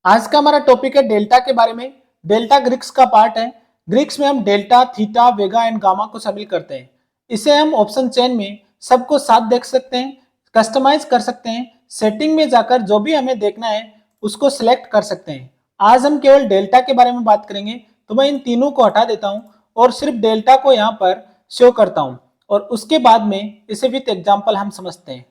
आज का हमारा टॉपिक है डेल्टा के बारे में। डेल्टा ग्रीक्स का पार्ट है। ग्रीक्स में हम delta, theta, Vega and gamma को शामिल करते हैं। इसे हम ऑप्शन चेन में सबको साथ देख सकते हैं, कस्टमाइज कर सकते हैं, सेटिंग में जाकर जो भी हमें देखना है उसको सिलेक्ट कर सकते हैं। आज हम केवल डेल्टा के बारे में बात करेंगे, तो मैं इन तीनों को हटा देता हूं और सिर्फ डेल्टा को यहाँ पर शो करता हूं और उसके बाद में इसे विथ एग्जाम्पल हम समझते हैं।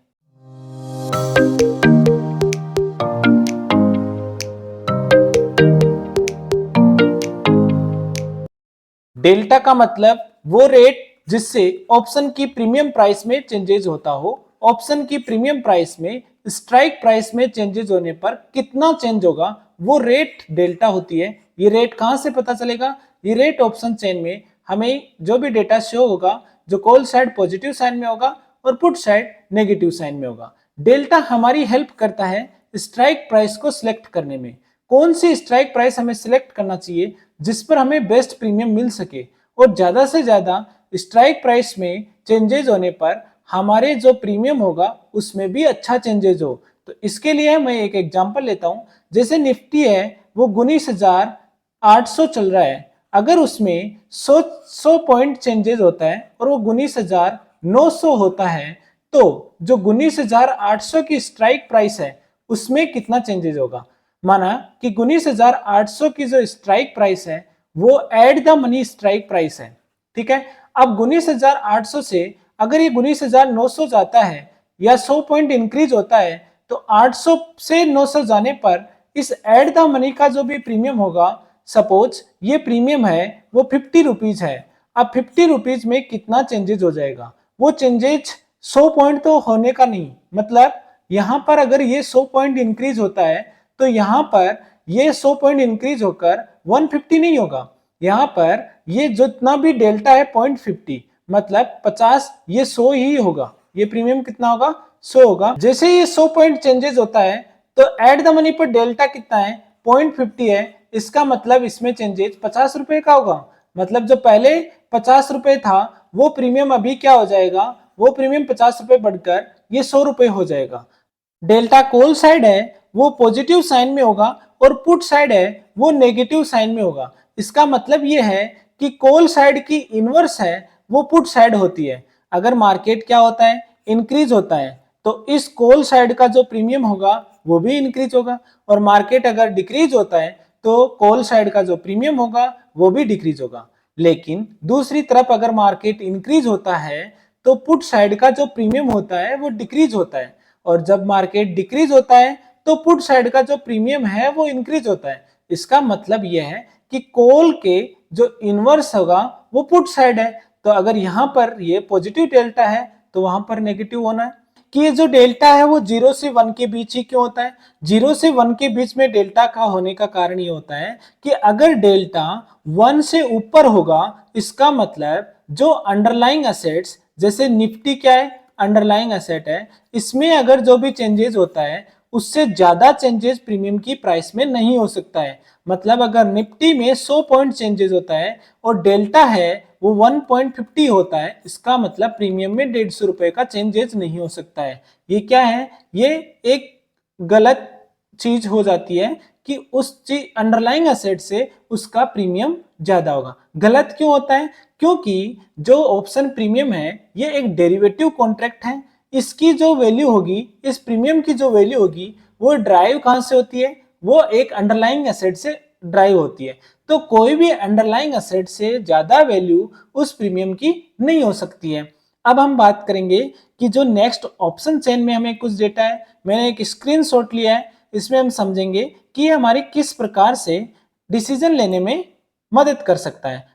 डेल्टा का मतलब वो रेट जिससे ऑप्शन की प्रीमियम प्राइस में चेंजेस होता हो। ऑप्शन की प्रीमियम प्राइस में स्ट्राइक प्राइस में चेंजेस होने पर कितना चेंज होगा वो रेट डेल्टा होती है। ये रेट कहां से पता चलेगा? ये रेट ऑप्शन चेन में हमें जो भी डेटा शो होगा, जो कॉल साइड पॉजिटिव साइन में होगा और पुट साइड नेगेटिव साइन में होगा। डेल्टा हमारी हेल्प करता है स्ट्राइक प्राइस को सिलेक्ट करने में। कौन सी स्ट्राइक प्राइस हमें सिलेक्ट करना चाहिए जिस पर हमें बेस्ट प्रीमियम मिल सके, और ज्यादा से ज्यादा स्ट्राइक प्राइस में चेंजेस होने पर हमारे जो प्रीमियम होगा उसमें भी अच्छा चेंजेस हो। तो इसके लिए मैं एक एग्जांपल लेता हूं। जैसे निफ्टी है वो 19,800 चल रहा है। अगर उसमें 100 पॉइंट चेंजेस होता है और वो 19,900 होता है, तो जो 19,800 की स्ट्राइक प्राइस है उसमें कितना चेंजेस होगा? माना कि 19,800 की जो स्ट्राइक प्राइस है वो at the money strike price है, ठीक है। अब 19,800 से अगर ये 19,900 जाता है या 100 पॉइंट इंक्रीज होता है, तो 800 से 900 जाने पर इस एट द मनी का जो भी प्रीमियम होगा, सपोज ये प्रीमियम है वो 50 रुपीज है। अब 50 रुपीज में कितना चेंजेस हो जाएगा? वो चेंजेस 100 पॉइंट तो होने का नहीं, मतलब यहां पर अगर ये 100 पॉइंट इंक्रीज होता है तो यहां पर ये 100 पॉइंट इंक्रीज होकर 150 नहीं होगा। यहां पर ये जितना भी डेल्टा है 0.50, मतलब 50, ये 100 ही होगा। ये प्रीमियम कितना होगा? 100 होगा। जैसे ये 100 पॉइंट चेंजेस होता है तो एट द मनी पर डेल्टा कितना है? 0.50 है। इसका मतलब इसमें चेंजेस 50 रुपए का होगा। मतलब जो पहले 50 रुपए था वो प्रीमियम अभी क्या हो जाएगा? वो प्रीमियम 50 रुपए बढ़कर ये 100 रुपए हो जाएगा। डेल्टा कॉल साइड है वो पॉजिटिव साइन में होगा और पुट साइड है वो नेगेटिव साइन में होगा। इसका मतलब ये है कि कॉल साइड की इनवर्स है वो पुट साइड होती है। अगर मार्केट क्या होता है? इंक्रीज होता है, तो इस कॉल साइड का जो प्रीमियम होगा वो भी इंक्रीज होगा, और मार्केट अगर डिक्रीज होता है तो कॉल साइड का जो प्रीमियम होगा वो भी डिक्रीज होगा। लेकिन दूसरी तरफ अगर मार्केट इंक्रीज होता है तो पुट साइड का जो प्रीमियम होता है वो डिक्रीज होता है, और जब मार्केट डिक्रीज होता है तो पुट साइड का जो प्रीमियम है वो इंक्रीज होता है। इसका मतलब यह है कि कॉल के जो इनवर्स होगा वो पुट साइड है। तो अगर यहां पर ये पॉजिटिव डेल्टा है तो वहां पर नेगेटिव होना है। कि ये जो डेल्टा है वो 0 से 1 के बीच ही क्यों होता है? 0 से 1 के बीच में डेल्टा का होने का कारण ये होता है कि अगर डेल्टा 1 से ऊपर होगा, इसका मतलब जो अंडरलाइंग एसेट्स, जैसे निफ्टी क्या है? अंडरलाइंग एसेट है। इसमें अगर जो भी चेंजेस होता है उससे ज्यादा चेंजेस प्रीमियम की प्राइस में नहीं हो सकता है। मतलब अगर निफ्टी में 100 पॉइंट चेंजेस होता है और डेल्टा है वो 1.50 होता है, इसका मतलब प्रीमियम में 150 रुपए का चेंजेस नहीं हो सकता है। ये क्या है? ये एक गलत चीज हो जाती है कि उस चीज अंडरलाइंग एसेट से उसका प्रीमियम ज्यादा होगा। गलत क्यों होता है? क्योंकि जो ऑप्शन प्रीमियम है ये एक डेरिवेटिव कॉन्ट्रैक्ट है। इसकी जो वैल्यू होगी, इस प्रीमियम की जो वैल्यू होगी, वो ड्राइव कहां से होती है? वो एक अंडरलाइंग एसेट से ड्राइव होती है। तो कोई भी अंडरलाइंग एसेट से ज्यादा वैल्यू उस प्रीमियम की नहीं हो सकती है। अब हम बात करेंगे कि जो नेक्स्ट ऑप्शन चेन में हमें कुछ डेटा है, मैंने एक स्क्रीनशॉट लिया है, इसमें हम समझेंगे कि हमारी किस प्रकार से डिसीजन लेने में मदद कर सकता है।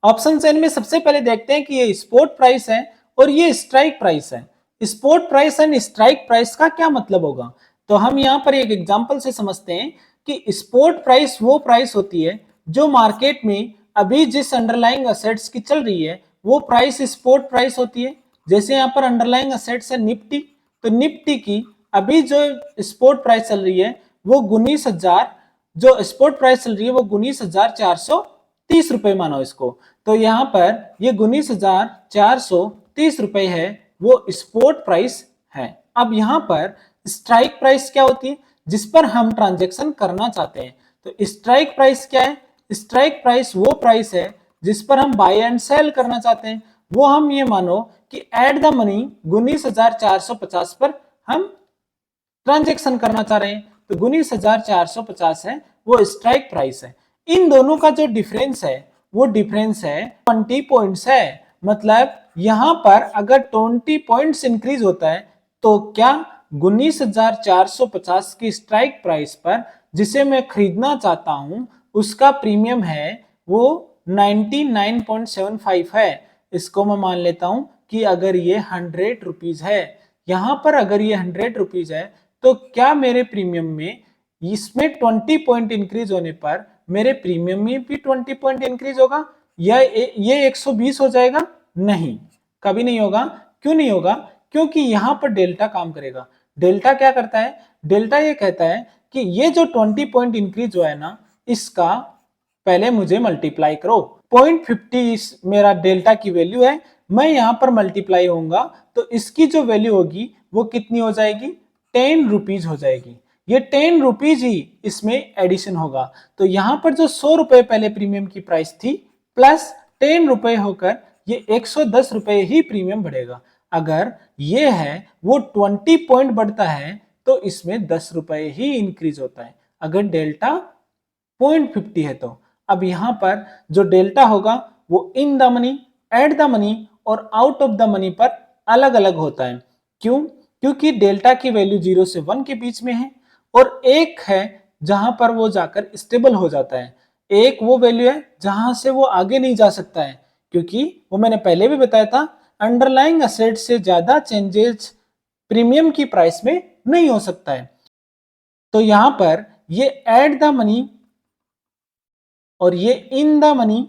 ऑप्शन चेन में सबसे पहले देखते हैं कि ये स्पॉट प्राइस है और ये स्ट्राइक प्राइस है। Spot price and strike price का क्या मतलब होगा? तो हम यहाँ पर एक एग्जांपल से समझते हैं कि स्पॉट प्राइस वो प्राइस होती है जो मार्केट में अभी जिस अंडरलाइंग असेट्स की चल रही है वो प्राइस स्पॉट प्राइस होती है। जैसे यहाँ पर अंडरलाइंग असेट्स है निफ्टी, तो निफ्टी की अभी जो स्पॉट प्राइस चल रही है वो 19,000, जो स्पॉट प्राइस चल रही है वो 19,430 रुपए मानो इसको। तो यहाँ पर ये 19,430 रुपए है, वो स्पॉट प्राइस है। अब यहाँ पर स्ट्राइक प्राइस क्या होती है? जिस पर हम ट्रांजेक्शन करना चाहते हैं। तो स्ट्राइक प्राइस क्या है? स्ट्राइक प्राइस वो प्राइस है जिस पर हम बाय एंड सेल करना चाहते हैं। वो हम ये मानो कि एट द मनी 19,450 पर हम ट्रांजेक्शन करना चाह रहे हैं, तो 19,450 है वो स्ट्राइक प्राइस है। इन दोनों का जो डिफरेंस है वो डिफरेंस है 20 पॉइंट्स है। मतलब यहां पर अगर 20 पॉइंट्स इंक्रीज होता है तो क्या 19,450 की स्ट्राइक प्राइस पर जिसे मैं खरीदना चाहता हूं उसका प्रीमियम है वो 99.75 है। इसको मैं मान लेता हूं कि अगर ये 100 रुपीज है, यहां पर अगर ये 100 रुपीज है तो क्या मेरे प्रीमियम में इसमें 20 पॉइंट इंक्रीज होने पर मेरे प्रीमियम में भी 20 पॉइंट इंक्रीज होगा या ये 120 हो जाएगा? नहीं, कभी नहीं होगा। क्यों नहीं होगा? क्योंकि यहां पर डेल्टा काम करेगा। डेल्टा क्या करता है? डेल्टा ये कहता है कि ये जो 20 पॉइंट इंक्रीज हुआ है ना, इसका पहले मुझे मल्टीप्लाई करो। 0.50 मेरा डेल्टा की वैल्यू है, मैं यहां पर मल्टीप्लाई होऊंगा तो इसकी जो वैल्यू होगी वो कितनी हो जाएगी? 10 रुपीज हो जाएगी। ये 10 रुपीज ही इसमें एडिशन होगा। तो यहां पर जो 100 रुपए पहले प्रीमियम की प्राइस थी प्लस 10 रुपए होकर ये 110 रुपए ही प्रीमियम बढ़ेगा। अगर ये है वो 20 पॉइंट बढ़ता है तो इसमें 10 रुपए ही इंक्रीज होता है, अगर डेल्टा 0.50 है तो। अब यहां पर जो डेल्टा होगा वो in the money, at the money और आउट ऑफ द मनी पर अलग अलग होता है। क्यों? क्योंकि डेल्टा की वैल्यू 0 से 1 के बीच में है और एक है जहां पर वो जाकर स्टेबल हो जाता है। एक वो वैल्यू है जहां से वो आगे नहीं जा सकता है, क्योंकि वो मैंने पहले भी बताया था अंडरलाइंग असेट से ज्यादा चेंजेस प्रीमियम की प्राइस में नहीं हो सकता है। तो यहां पर ये एट द मनी और ये इन द मनी,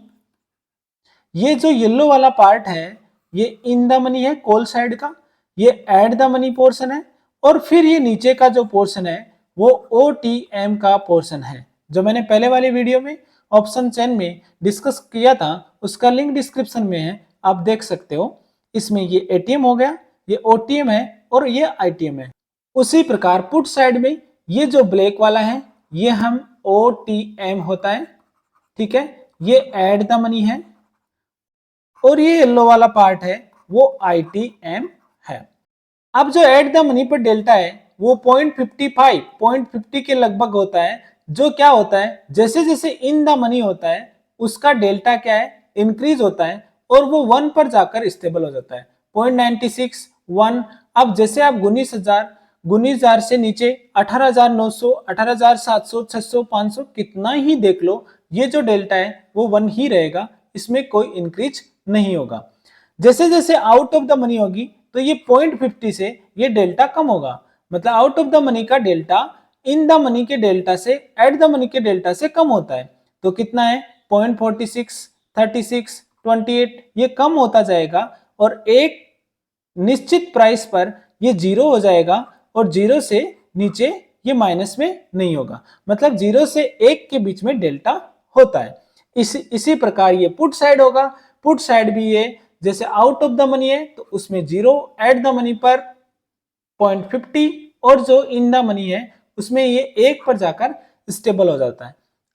ये जो येलो वाला पार्ट है ये इन द मनी है कॉल साइड का, ये एट द मनी पोर्शन है और फिर ये नीचे का जो पोर्शन है वो OTM का पोर्शन है, जो मैंने पहले वाली वीडियो में ऑप्शन 10 में डिस्कस किया था, उसका लिंक डिस्क्रिप्शन में है, आप देख सकते हो। इसमें ये ATM हो गया, ये OTM है और ये ITM है। उसी प्रकार पुट साइड में ये जो ब्लैक वाला है ये हम OTM होता है, ठीक है, ये एट द मनी है और ये येलो वाला पार्ट है वो ITM है। अब जो एट द मनी पर डेल्टा है वो 0.50 के लगभग होता है, जो क्या होता है जैसे जैसे इन द मनी होता है उसका डेल्टा क्या है? इंक्रीज होता है और वो 1 पर जाकर स्टेबल हो जाता है। 0.96 1। अब जैसे आप 19,000 से नीचे 18,900 18,700 600 500 कितना ही देख लो, ये जो डेल्टा है वो 1 ही रहेगा, इसमें कोई इंक्रीज नहीं होगा। जैसे जैसे आउट ऑफ द मनी होगी तो ये 0.50 से ये डेल्टा कम होगा। मतलब आउट ऑफ द मनी का डेल्टा इन द मनी के डेल्टा से, एट द मनी के डेल्टा से कम होता है। तो कितना है? 0.46 36 28, ये कम होता जाएगा और एक निश्चित प्राइस पर ये 0 हो जाएगा और 0 से नीचे ये माइनस में नहीं होगा। मतलब 0 से 1 के बीच में डेल्टा होता है। इसी प्रकार ये पुट साइड होगा। पुट साइड भी ये जैसे आउट ऑफ द मनी है तो उसमें 0, एट द मनी पर 0.50 और जो इन द मनी है उसमें ये 1 पर जाकर स्टेबल हो जाता है।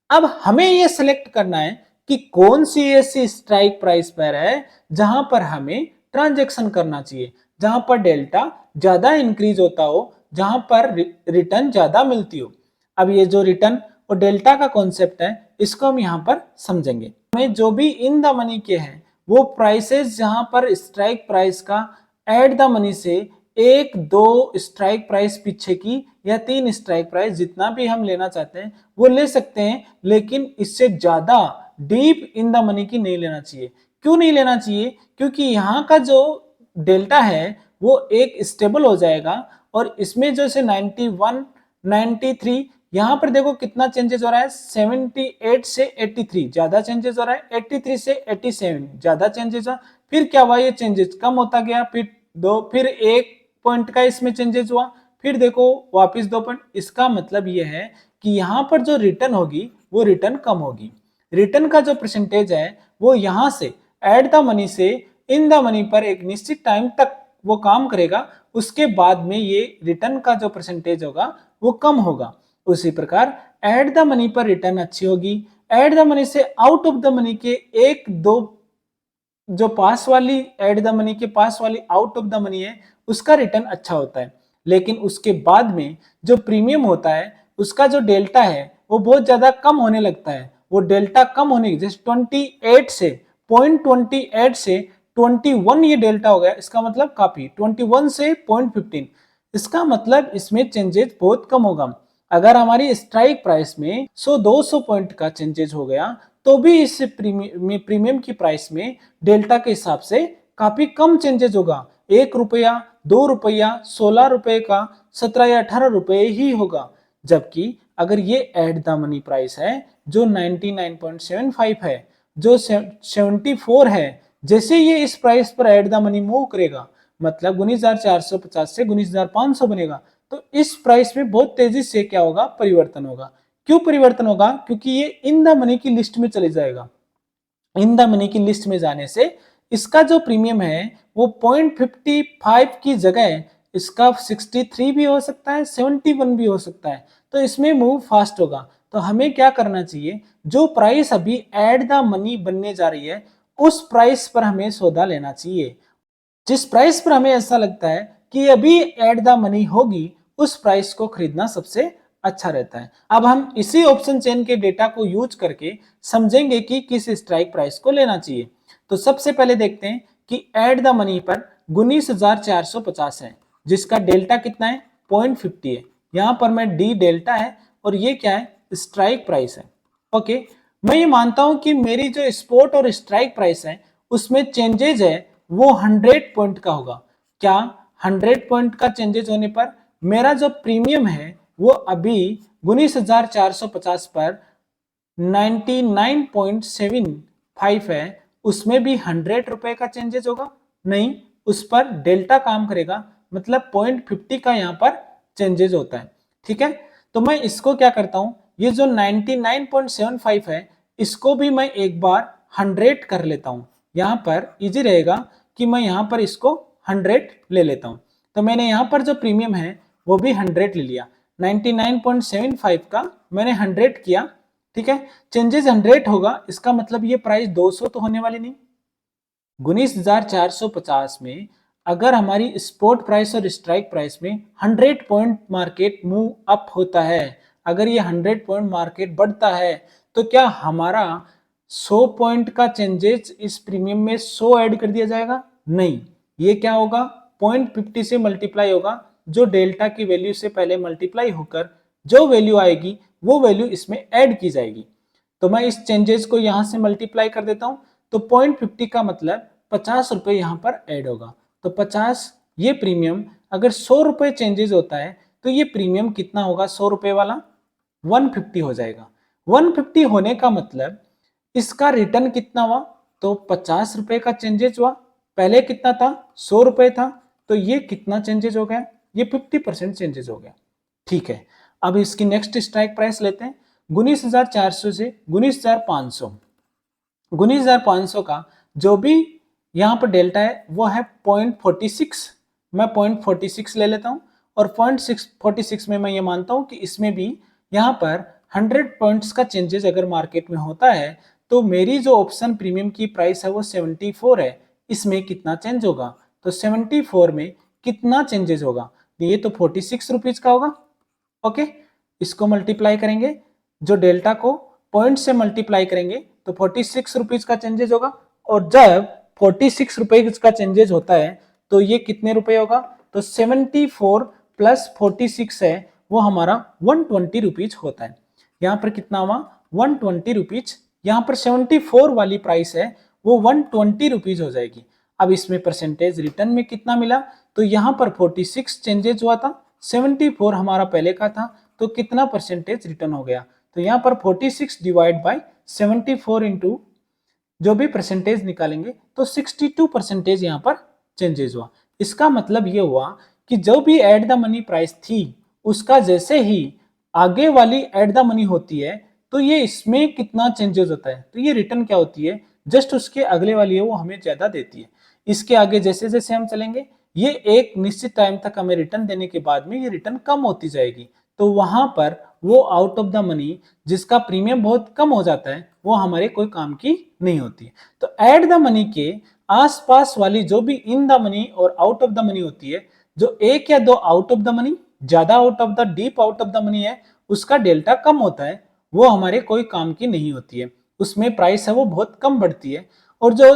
अब हमें ये सिलेक्ट करना है कि कौन सी ऐसी स्ट्राइक प्राइस पर है जहां पर हमें ट्रांजैक्शन करना चाहिए, जहां पर डेल्टा ज्यादा इंक्रीज होता हो, जहां पर रिटर्न ज्यादा मिलती हो। अब ये जो रिटर्न और डेल्टा का कॉन्सेप्ट है इसको हम यहाँ पर समझेंगे। हमें जो भी इन द मनी के हैं वो प्राइसेस जहां पर स्ट्राइक प्राइस का एट द मनी से 1 2 स्ट्राइक प्राइस पीछे की या 3 स्ट्राइक प्राइस जितना भी हम लेना चाहते हैं वो ले सकते हैं, लेकिन इससे ज्यादा डीप इन द मनी की नहीं लेना चाहिए। क्यों नहीं लेना चाहिए? क्योंकि यहाँ का जो डेल्टा है वो एक स्टेबल हो जाएगा और इसमें जैसे 91 93 यहाँ पर देखो कितना चेंजेस हो रहा है, 78 से 83 ज्यादा चेंजेस हो रहा है, 83 से 87 ज्यादा चेंजेस हो, फिर क्या हुआ? ये चेंजेस कम होता गया, फिर 1 पॉइंट का इसमें चेंजेस हुआ, फिर देखो वापस 2 पॉइंट। इसका मतलब ये है कि यहाँ पर जो रिटर्न होगी वो रिटर्न कम होगी। रिटर्न का जो परसेंटेज है वो यहाँ से एट द मनी से इन द मनी पर एक निश्चित टाइम तक वो काम करेगा, उसके बाद में ये रिटर्न का जो परसेंटेज होगा वो कम होगा। उसी प्रकार एड द मनी पर रिटर्न अच्छी होगी। एड द मनी से आउट ऑफ द मनी के एक दो जो पास वाली एड द मनी के पास वाली आउट ऑफ द मनी है उसका रिटर्न अच्छा होता है। लेकिन उसके बाद में जो प्रीमियम होता है उसका जो डेल्टा है वो बहुत ज्यादा कम होने लगता है। वो डेल्टा कम होने जैसे 28 से 0.28 से 21 ये डेल्टा हो गया, इसका मतलब काफी 21 से 0.15, इसका मतलब इसमें चेंजेस बहुत कम होगा। अगर हमारी स्ट्राइक प्राइस में 100-200 पॉइंट का चेंजेस हो गया तो भी इस प्रीमियम की प्राइस में डेल्टा के हिसाब से काफी कम चेंजेस होगा। 1 रुपया, 2 रुपया, 16 रुपए का 17 या 18 रुपए ही होगा। जबकि अगर ये एट द मनी प्राइस है जो 99.75 है, जो 74 है, जैसे ये इस प्राइस पर एट द मनी मूव करेगा मतलब 19,450 से 19,500 बनेगा, तो इस प्राइस में बहुत तेजी से क्या होगा, परिवर्तन होगा। क्यों परिवर्तन होगा? क्योंकि ये इन द मनी की लिस्ट में चले जाएगा। इन द मनी की लिस्ट में जाने से इसका जो प्रीमियम है वो 0.55 की जगह इसका 63 भी हो सकता है, 71 भी हो सकता है, तो इसमें मूव फास्ट होगा। तो हमें क्या करना चाहिए, जो प्राइस अभी एट द मनी बनने जा रही है उस प्राइस पर हमें सौदा लेना चाहिए। जिस प्राइस पर हमें ऐसा लगता है कि अभी एट द मनी होगी उस प्राइस को खरीदना सबसे अच्छा रहता है। अब हम इसी ऑप्शन चेन के डेटा को यूज करके समझेंगे कि किस स्ट्राइक प्राइस को लेना चाहिए। तो सबसे पहले देखते हैं कि एट द मनी पर 19,450 है जिसका डेल्टा कितना है, 0.50 है। यहां पर मैं डी डेल्टा है और ये क्या है, स्ट्राइक प्राइस है। ओके, मैं ये मानता हूं कि मेरी जो स्पॉट और स्ट्राइक प्राइस है उसमें चेंजेज है वो 100 पॉइंट का होगा। क्या 100 पॉइंट का चेंजेस होने पर मेरा जो प्रीमियम है वो अभी 19,450 पर 99.75 है, उसमें भी 100 रुपए का चेंजेस होगा? नहीं, उस पर डेल्टा काम करेगा, मतलब 0.50 का यहाँ पर चेंजेस होता है। ठीक है, तो मैं इसको क्या करता हूं, ये जो 99.75 है इसको भी मैं एक बार 100 कर लेता हूं। यहां पर इजी रहेगा कि मैं यहां पर इसको 100 ले लेता हूं। तो मैंने यहां पर जो प्रीमियम है वो भी 100 ले लिया, 99.75 का मैंने 100 किया। ठीक है, चेंजेस 100 होगा, इसका मतलब ये प्राइस 200 तो होने वाली नहीं। 19,450 में अगर हमारी स्पॉट प्राइस और स्ट्राइक प्राइस में 100 पॉइंट मार्केट मूव अप होता है, अगर ये 100 पॉइंट मार्केट बढ़ता है तो क्या हमारा 100 पॉइंट का चेंजेस इस प्रीमियम में 100 ऐड कर दिया जाएगा? नहीं, ये क्या होगा, 0.50 से मल्टीप्लाई होगा, जो डेल्टा की वैल्यू से पहले मल्टीप्लाई होकर जो वैल्यू आएगी वो वैल्यू इसमें ऐड की जाएगी। तो मैं इस चेंजेस को यहां से मल्टीप्लाई कर देता हूं, तो 0.50 का मतलब 50 रुपए यहां पर ऐड होगा। तो 50, ये प्रीमियम अगर 100 रुपए चेंजेस होता है तो ये प्रीमियम कितना होगा, 100 रुपए वाला 150 हो जाएगा। 150 होने का मतलब इसका रिटर्न कितना हुआ, तो 50 रुपए का चेंजेस हुआ, पहले कितना था, 100 रुपए था, तो ये कितना चेंजेस हो गया, ये 50% चेंजेस हो गया। ठीक है, अब इसकी नेक्स्ट स्ट्राइक प्राइस लेते हैं 19,400 से 19,500। 19,500 का जो भी यहाँ पर डेल्टा है वो है 0.46, मैं 0.46 ले लेता हूँ। और 0.46 में मैं ये मानता हूँ कि इसमें भी यहाँ पर 100 पॉइंट्स का चेंजेस अगर मार्केट में होता है तो मेरी जो ऑप्शन प्रीमियम की प्राइस है वो 74 है, इसमें कितना चेंज होगा, तो 74 में कितना चेंजेस होगा, ये तो 46 रुपीज का होगा। ओके, इसको मल्टीप्लाई करेंगे, जो डेल्टा को पॉइंट से मल्टीप्लाई करेंगे तो 46 रुपीज का चेंजेस होगा। और जब 46 रुपीज का चेंजेस होता है तो ये कितने रुपए होगा, तो 74 प्लस 46 है वो हमारा 120 रुपीज होता है। यहाँ पर कितना हुआ, 120 रुपीज। यहाँ पर 74 वाली प्राइस है वो 120 रुपीज हो जाएगी। अब इसमें परसेंटेज रिटर्न में कितना मिला, तो यहाँ पर 46 चेंजेस हुआ था, 74 हमारा पहले का था, तो कितना परसेंटेज रिटर्न हो गया, तो यहाँ पर 46 डिवाइड बाय 74 इंटू जो भी परसेंटेज निकालेंगे तो 62% यहाँ पर चेंजेस हुआ। इसका मतलब ये हुआ कि जो भी एट द मनी प्राइस थी उसका जैसे ही आगे वाली एट द मनी होती है तो ये इसमें कितना चेंजेस होता है, तो ये रिटर्न क्या होती है, जस्ट उसके अगले वाली है वो हमें ज्यादा देती है। इसके आगे जैसे जैसे हम चलेंगे ये एक निश्चित टाइम तक हमें रिटर्न देने के बाद में ये रिटर्न कम होती जाएगी। तो वहां पर वो आउट ऑफ द मनी जिसका प्रीमियम बहुत कम हो जाता है वो हमारे कोई काम की नहीं होती है। तो एट द मनी के आसपास वाली जो भी इन द मनी और आउट ऑफ द मनी होती है, जो एक या दो आउट ऑफ द मनी, ज्यादा out of the deep out of the money है, उसका डेल्टा कम होता है, वो हमारे कोई काम की नहीं होती है, उसमें प्राइस है वो बहुत कम बढ़ती है। और जो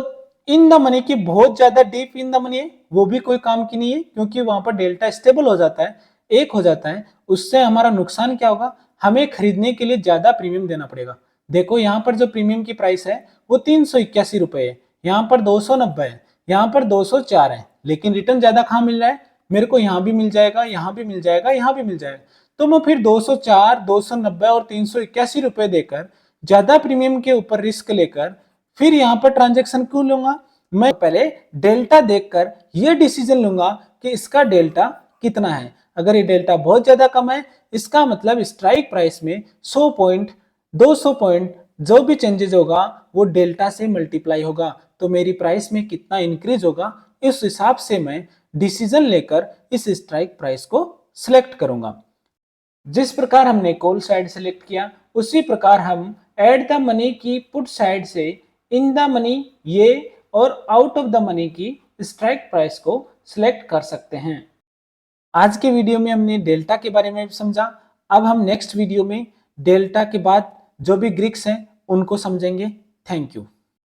इन द मनी की बहुत ज्यादा डीप इन द मनी है वो भी कोई काम की नहीं है, क्योंकि वहां पर डेल्टा स्टेबल हो जाता है, एक हो जाता है। उससे हमारा नुकसान क्या होगा, हमें खरीदने के लिए ज्यादा प्रीमियम देना पड़ेगा। देखो यहाँ पर जो प्रीमियम की प्राइस है वो 381 रुपए है, यहाँ पर 290 है, यहाँ पर 204 है, लेकिन रिटर्न ज्यादा कहाँ मिल रहा है, मेरे को यहाँ भी मिल जाएगा, यहाँ भी मिल जाएगा, यहाँ भी मिल जाएगा। तो मैं फिर 204, 290 और 381 रुपए देकर ज्यादा प्रीमियम के ऊपर रिस्क लेकर फिर यहाँ पर ट्रांजेक्शन क्यों लूंगा। मैं पहले डेल्टा देखकर ये डिसीजन लूंगा कि इसका डेल्टा कितना है। अगर ये डेल्टा बहुत ज्यादा कम है, इसका मतलब स्ट्राइक प्राइस में 100 पॉइंट, 200 पॉइंट जो भी चेंजेस होगा वो डेल्टा से मल्टीप्लाई होगा, तो मेरी प्राइस में कितना इंक्रीज होगा, इस हिसाब से मैं डिसीजन लेकर इस स्ट्राइक प्राइस को सिलेक्ट करूंगा। जिस प्रकार हमने कॉल साइड सेलेक्ट किया उसी प्रकार हम एट द मनी की पुट साइड से इन द मनी ये और आउट ऑफ द मनी की स्ट्राइक प्राइस को सिलेक्ट कर सकते हैं। आज के वीडियो में हमने डेल्टा के बारे में समझा। अब हम नेक्स्ट वीडियो में डेल्टा के बाद जो भी ग्रीक्स हैं उनको समझेंगे। Thank you.